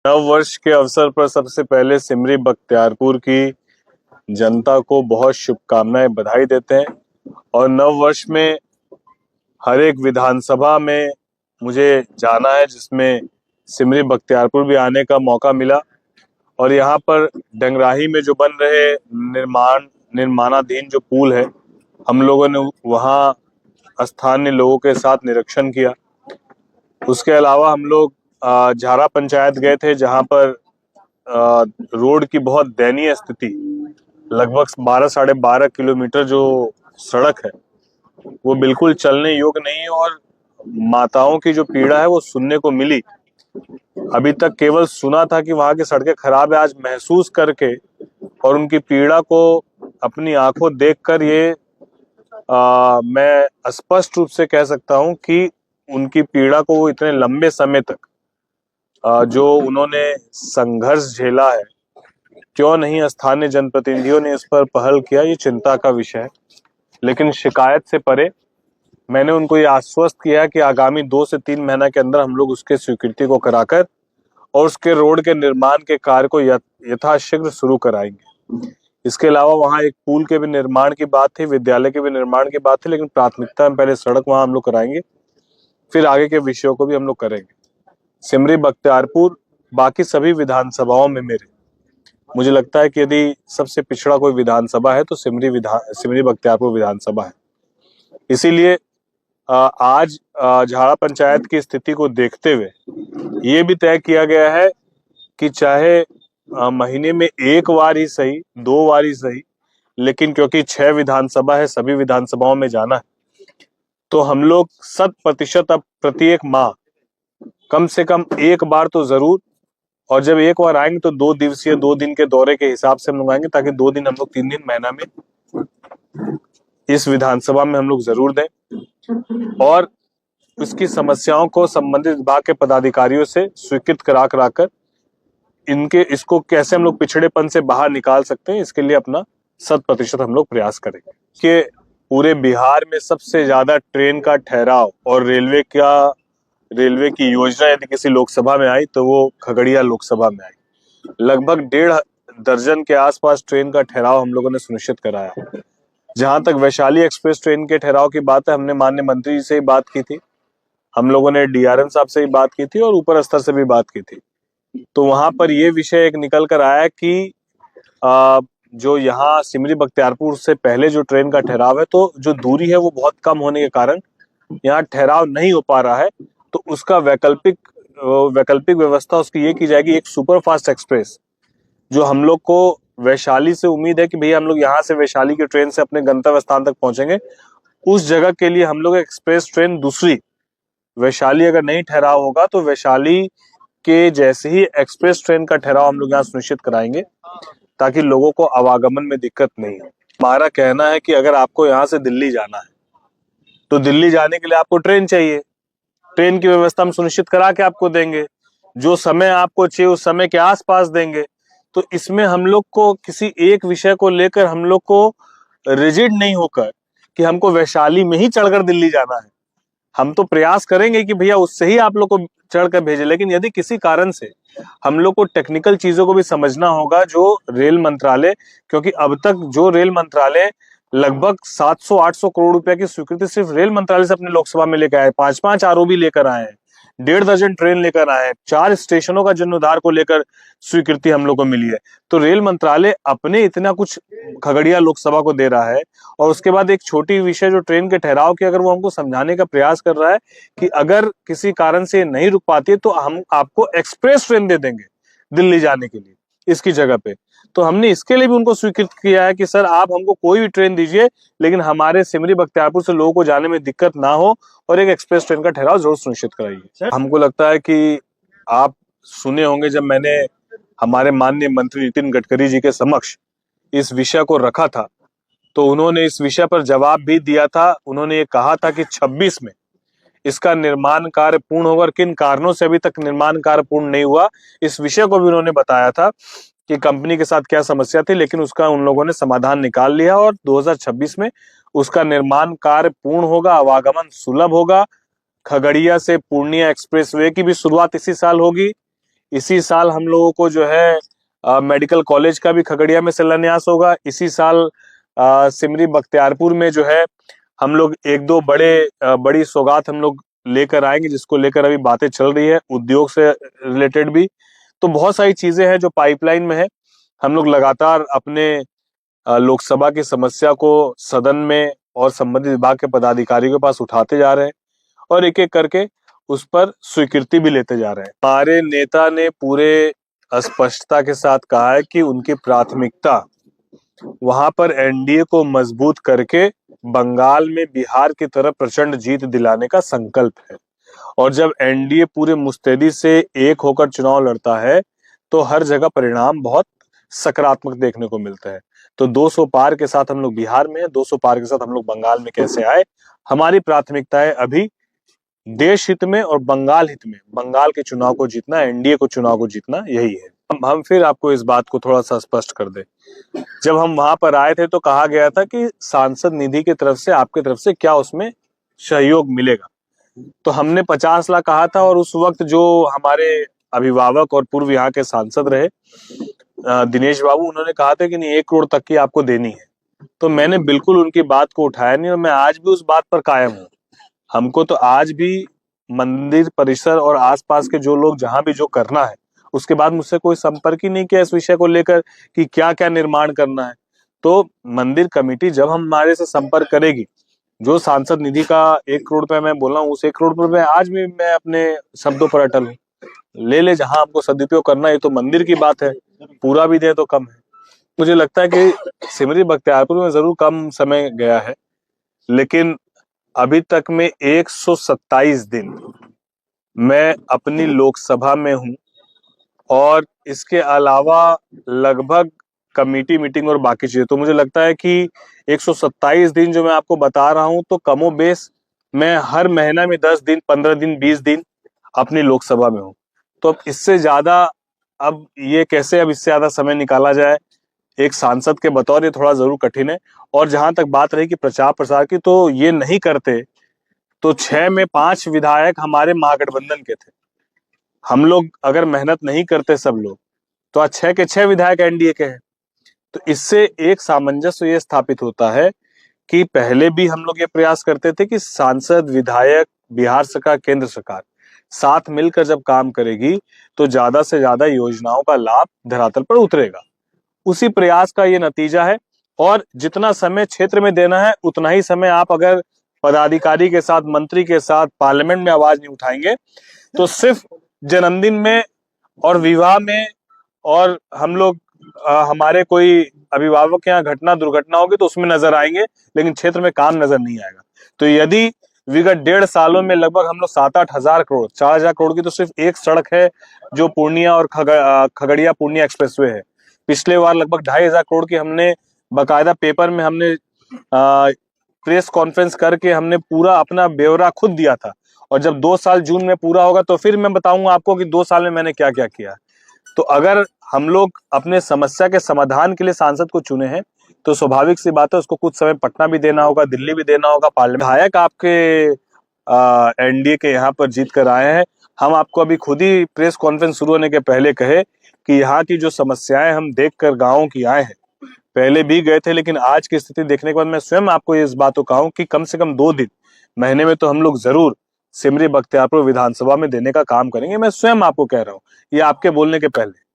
नव वर्ष के अवसर पर सबसे पहले सिमरी बख्तियारपुर की जनता को बहुत शुभकामनाएं, बधाई देते हैं। और नव वर्ष में हर एक विधानसभा में मुझे जाना है, जिसमें सिमरी बख्तियारपुर भी आने का मौका मिला। और यहाँ पर डंगराही में जो बन रहे निर्माणाधीन जो पुल है, हम लोगों ने वहाँ स्थानीय लोगों के साथ निरीक्षण किया। उसके अलावा हम लोग झारा पंचायत गए थे, जहाँ पर रोड की बहुत दयनीय स्थिति, लगभग 12 साढ़े 12 किलोमीटर जो सड़क है वो बिल्कुल चलने योग्य नहीं है। और माताओं की जो पीड़ा है वो सुनने को मिली। अभी तक केवल सुना था कि वहां की सड़कें खराब है, आज महसूस करके और उनकी पीड़ा को अपनी आंखों देखकर ये मैं स्पष्ट रूप से कह सकता हूं कि उनकी पीड़ा को वो इतने लंबे समय तक जो उन्होंने संघर्ष झेला है, क्यों नहीं स्थानीय जनप्रतिनिधियों ने इस पर पहल किया, ये चिंता का विषय है। लेकिन शिकायत से परे मैंने उनको ये आश्वस्त किया कि आगामी 2 से 3 महीना के अंदर हम लोग उसके स्वीकृति को कराकर और उसके रोड के निर्माण के कार्य को यथाशीघ्र शुरू कराएंगे। इसके अलावा वहाँ एक पुल के भी निर्माण की बात थी, विद्यालय के भी निर्माण की बात थी, लेकिन प्राथमिकता में पहले सड़क वहाँ हम लोग कराएंगे, फिर आगे के विषयों को भी हम लोग करेंगे। सिमरी बख्तियारपुर बाकी सभी विधानसभाओं में मुझे लगता है कि यदि सबसे पिछड़ा कोई विधानसभा है तो सिमरी बख्तियारपुर विधानसभा है। इसीलिए आज झाड़ा पंचायत की स्थिति को देखते हुए ये भी तय किया गया है कि चाहे महीने में एक बार ही सही, 2 बार ही सही, लेकिन क्योंकि 6 विधानसभा है, सभी विधानसभाओं में जाना है, तो हम लोग 100% अब प्रत्येक माह कम से कम एक बार तो जरूर, और जब एक बार आएंगे तो 2 दिवसीय 2 दिन के दौरे के हिसाब से हम लोग आएंगे, ताकि 2 दिन हम लोग 3 दिन महीना में इस विधानसभा में हम लोग जरूर दें और इसकी समस्याओं को संबंधित विभाग के पदाधिकारियों से स्वीकृत कराकर इसको कैसे हम लोग पिछड़ेपन से बाहर निकाल सकते हैं, इसके लिए अपना 100% हम लोग प्रयास करेंगे। कि पूरे बिहार में सबसे ज्यादा ट्रेन का ठहराव और रेलवे की योजना यदि किसी लोकसभा में आई तो वो खगड़िया लोकसभा में आई। लगभग 1.5 दर्जन के आसपास ट्रेन का ठहराव हम लोगों ने सुनिश्चित कराया। जहां तक वैशाली एक्सप्रेस ट्रेन के ठहराव की बात है, हमने माननीय मंत्री जी से ही बात की थी, हम लोगों ने डीआरएम साहब से ही बात की थी और ऊपर स्तर से भी बात की थी। तो वहां पर ये विषय एक निकल कर आया कि जो यहाँ सिमरी बख्तियारपुर से पहले जो ट्रेन का ठहराव है, तो जो दूरी है वो बहुत कम होने के कारण यहाँ ठहराव नहीं हो पा रहा है। तो उसका वैकल्पिक व्यवस्था उसकी ये की जाएगी, एक सुपर फास्ट एक्सप्रेस जो हम लोग को वैशाली से उम्मीद है कि भैया हम लोग यहाँ से वैशाली की ट्रेन से अपने गंतव्य स्थान तक पहुंचेंगे, उस जगह के लिए हम लोग एक्सप्रेस ट्रेन दूसरी, वैशाली अगर नहीं ठहराव होगा तो वैशाली के जैसे ही एक्सप्रेस ट्रेन का ठहराव हम लोग यहाँ सुनिश्चित कराएंगे, ताकि लोगों को आवागमन में दिक्कत नहीं हो। हमारा कहना है कि अगर आपको यहाँ से दिल्ली जाना है तो दिल्ली जाने के लिए आपको ट्रेन चाहिए, ट्रेन की व्यवस्था हम सुनिश्चित करा के आपको देंगे, जो समय आपको चाहिए उस समय के आसपास देंगे। तो इसमें हम लोग को किसी एक विषय को लेकर हम लोग को रिजिड नहीं होकर कि हमको वैशाली में ही चढ़कर दिल्ली जाना है, हम तो प्रयास करेंगे कि भैया उससे ही आप लोग को चढ़कर भेजे। लेकिन यदि किसी कारण से हम लोग को टेक्निकल चीजों को भी समझना होगा, जो रेल मंत्रालय, क्योंकि अब तक जो रेल मंत्रालय लगभग 700-800 करोड़ रुपए की स्वीकृति सिर्फ रेल मंत्रालय से अपने लोकसभा में लेकर आए, 5-5 आरओबी लेकर आए हैं, 1.5 दर्जन ट्रेन लेकर आए हैं, 4 स्टेशनों का जीर्णोद्धार को लेकर स्वीकृति हम लोग को मिली है। तो रेल मंत्रालय अपने इतना कुछ खगड़िया लोकसभा को दे रहा है, और उसके बाद एक छोटी विषय जो ट्रेन के ठहराव की, अगर वो हमको समझाने का प्रयास कर रहा है कि अगर किसी कारण से नहीं रुक पाती है तो हम आपको एक्सप्रेस ट्रेन दे देंगे दिल्ली जाने के लिए इसकी जगह पे। तो हमने इसके लिए भी उनको स्वीकृत किया है कि सर आप हमको कोई भी ट्रेन दीजिए, लेकिन हमारे सिमरी बख्तियारपुर से लोगों को जाने में दिक्कत ना हो, और एक एक्सप्रेस ट्रेन का ठहराव जरूर सुनिश्चित कराइए। हमको लगता है कि आप सुने होंगे, जब मैंने हमारे माननीय मंत्री नितिन गडकरी जी के समक्ष इस विषय को रखा था तो उन्होंने इस विषय पर जवाब भी दिया था। उन्होंने ये कहा था कि 26 में इसका निर्माण कार्य पूर्ण होगा, और किन कारणों से अभी तक निर्माण कार्य पूर्ण नहीं हुआ इस विषय को भी उन्होंने बताया था कि कंपनी के साथ क्या समस्या थी, लेकिन उसका उन लोगों ने समाधान निकाल लिया और 2026 में उसका निर्माण कार्य पूर्ण होगा, आवागमन सुलभ होगा। खगड़िया से पूर्णिया एक्सप्रेसवे की भी शुरुआत इसी साल होगी। इसी साल हम लोगों को जो है मेडिकल कॉलेज का भी खगड़िया में शिलान्यास होगा। इसी साल सिमरी बख्तियारपुर में जो है हम लोग एक दो बड़ी सौगात हम लोग लेकर आएंगे, जिसको लेकर अभी बातें चल रही है, उद्योग से रिलेटेड भी। तो बहुत सारी चीजें हैं जो पाइपलाइन में है। हम लोग लगातार अपने लोकसभा की समस्या को सदन में और संबंधित विभाग के पदाधिकारियों के पास उठाते जा रहे हैं और एक एक करके उस पर स्वीकृति भी लेते जा रहे हैं। हमारे नेता ने पूरे स्पष्टता के साथ कहा है कि उनकी प्राथमिकता वहां पर एनडीए को मजबूत करके बंगाल में बिहार की तरह प्रचंड जीत दिलाने का संकल्प है। और जब एनडीए पूरे मुस्तैदी से एक होकर चुनाव लड़ता है तो हर जगह परिणाम बहुत सकारात्मक देखने को मिलता है। तो 200 पार के साथ हम लोग बिहार में है, 200 पार के साथ हम लोग बंगाल में कैसे आए। हमारी प्राथमिकता है अभी देश हित में और बंगाल हित में बंगाल के चुनाव को जीतना, एनडीए को चुनाव को जीतना, यही है। हम फिर आपको इस बात को थोड़ा सा स्पष्ट कर दें। जब हम वहां पर आए थे तो कहा गया था कि सांसद निधि की तरफ से आपकी तरफ से क्या उसमें सहयोग मिलेगा। तो हमने 50 लाख कहा था और उस वक्त जो हमारे अभिभावक और पूर्व यहाँ के सांसद रहे दिनेश बाबू, उन्होंने कहा था कि नहीं 1 करोड़ तक की आपको देनी है। तो मैंने बिल्कुल उनकी बात को उठाया नहीं और मैं आज भी उस बात पर कायम हूँ। हमको तो आज भी मंदिर परिसर और आसपास के जो लोग जहां भी जो करना है, उसके बाद मुझसे कोई संपर्क ही नहीं किया इस विषय को लेकर कि क्या क्या निर्माण करना है। तो मंदिर कमेटी जब हमारे से संपर्क करेगी, जो सांसद निधि का 1 करोड़ रुपए मैं बोला हूँ, उस 1 करोड़ रुपए आज भी मैं अपने शब्दों पर अटल हूँ। ले जहां हमको सदुपयोग करना है, तो मंदिर की बात है, पूरा भी दे तो कम है। मुझे लगता है कि सिमरी बख्तियारपुर में जरूर कम समय गया है, लेकिन अभी तक में 127 दिन मैं अपनी लोकसभा में हूं और इसके अलावा लगभग कमेटी मीटिंग और बाकी चीजें। तो मुझे लगता है कि 127 दिन जो मैं आपको बता रहा हूं, तो कमो बेश मैं हर महीना में 10 दिन, 15 दिन, 20 दिन अपनी लोकसभा में हूं। तो अब इससे ज्यादा अब इससे ज्यादा समय निकाला जाए एक सांसद के बतौर, ये थोड़ा जरूर कठिन है। और जहां तक बात रही कि प्रचार प्रसार की, तो ये नहीं करते तो 6 में 5 विधायक हमारे महागठबंधन के थे। हम लोग अगर मेहनत नहीं करते सब लोग, तो आज 6 के 6 विधायक एनडीए के हैं। तो इससे एक सामंजस्य ये स्थापित होता है कि पहले भी हम लोग ये प्रयास करते थे कि सांसद, विधायक, बिहार सरकार, केंद्र सरकार साथ मिलकर जब काम करेगी तो ज्यादा से ज्यादा योजनाओं का लाभ धरातल पर उतरेगा। उसी प्रयास का ये नतीजा है। और जितना समय क्षेत्र में देना है, उतना ही समय आप अगर पदाधिकारी के साथ, मंत्री के साथ पार्लियामेंट में आवाज नहीं उठाएंगे, तो सिर्फ जन्मदिन में और विवाह में और हम लोग हमारे कोई अभिभावक के यहाँ घटना दुर्घटना होगी तो उसमें नजर आएंगे, लेकिन क्षेत्र में काम नजर नहीं आएगा। तो यदि विगत 1.5 सालों में लगभग हम लोग 7-8 हजार करोड़, 4,000 करोड़ की तो सिर्फ एक सड़क है जो पूर्णिया और खगड़िया पूर्णिया एक्सप्रेसवे है। पिछले बार लगभग 2,500 करोड़ की हमने बकायदा पेपर में हमने प्रेस कॉन्फ्रेंस करके हमने पूरा अपना ब्यौरा खुद दिया था। और जब 2 साल जून में पूरा होगा तो फिर मैं बताऊंगा आपको कि 2 साल में मैंने क्या क्या किया। तो अगर हम लोग अपने समस्या के समाधान के लिए सांसद को चुने हैं, तो स्वाभाविक सी बात है उसको कुछ समय पटना भी देना होगा, दिल्ली भी देना होगा, पार्लियामेंट। विधायक आपके एनडीए के यहाँ पर जीत कर आए हैं। हम आपको अभी खुद ही प्रेस कॉन्फ्रेंस शुरू होने के पहले कहे कि यहाँ की जो समस्याएं हम देखकर गाँव की आए हैं, पहले भी गए थे, लेकिन आज की स्थिति देखने के बाद मैं स्वयं आपको इस बात को कहूं कि कम से कम 2 दिन महीने में तो हम लोग जरूर सिमरी बख्तियारपुर विधानसभा में देने का काम करेंगे। मैं स्वयं आपको कह रहा हूं, ये आपके बोलने के पहले।